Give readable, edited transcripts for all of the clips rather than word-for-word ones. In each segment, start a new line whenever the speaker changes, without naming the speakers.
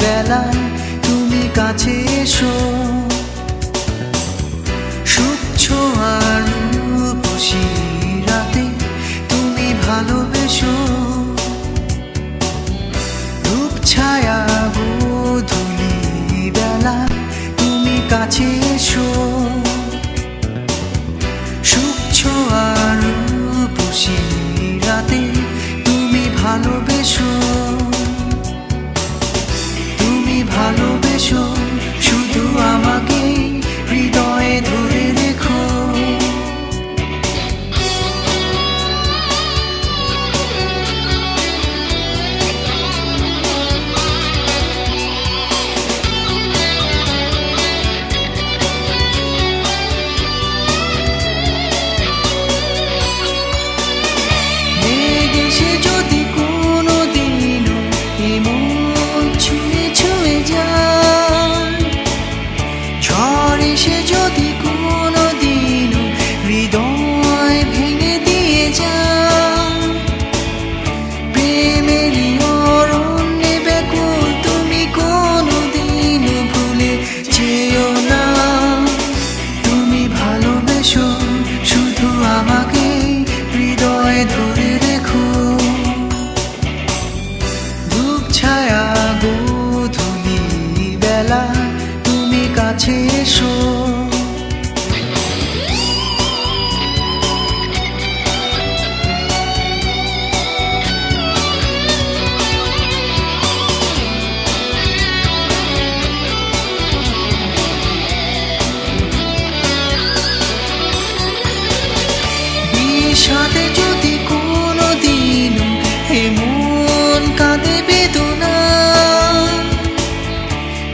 বেলায় তুমি কাছে এসো, সুখ ছোঁয়ার রূপসী রাতে তুমি ভালোবেসো, রূপ ছায়া গোধূলি বেলায় তুমি কাছে এসো, সুখ ছোঁয়ার রূপসী রাতে তুমি ভালোবেসো, তুমি ভালোবেসো শুধু আমাকে হৃদয়ে ধরে রেখো। সে যদি কোনোদিন হৃদয় ভেঙে দিয়ে যায়, প্রেমেরই অরণ্যে ব্যাকুল তুমি কোনোদিন ভুলে যেও না। তুমি ভালোবেসো শুধু আমাকে হৃদয়ে ধরে রেখো, ধূপ ছায়া গোধূলি বেলা তুমি কাছে এসো, বিষাদে যদি কোনোদিন এমন কাঁদে বেদনা,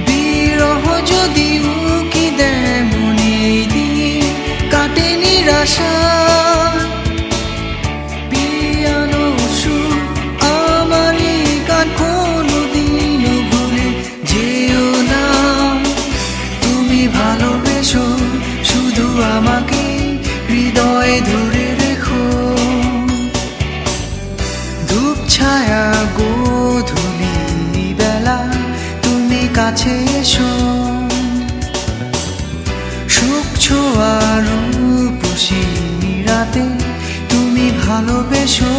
বিরহ যদি উকি দেয় মনে দিন কাটে নিরাশা, পিয়ানো সুর আমারই গান কোনোদিন ভুলে যেও না। তুমি ভালোবেসো শুধু আমাকে হৃদয়ে ধরে রেখো, ধূপ ছায়া গোধূলি বেলা তুমি কাছে এসো, সুখ ছোঁয়া রূপসী রাতে তুমি ভালোবেসো।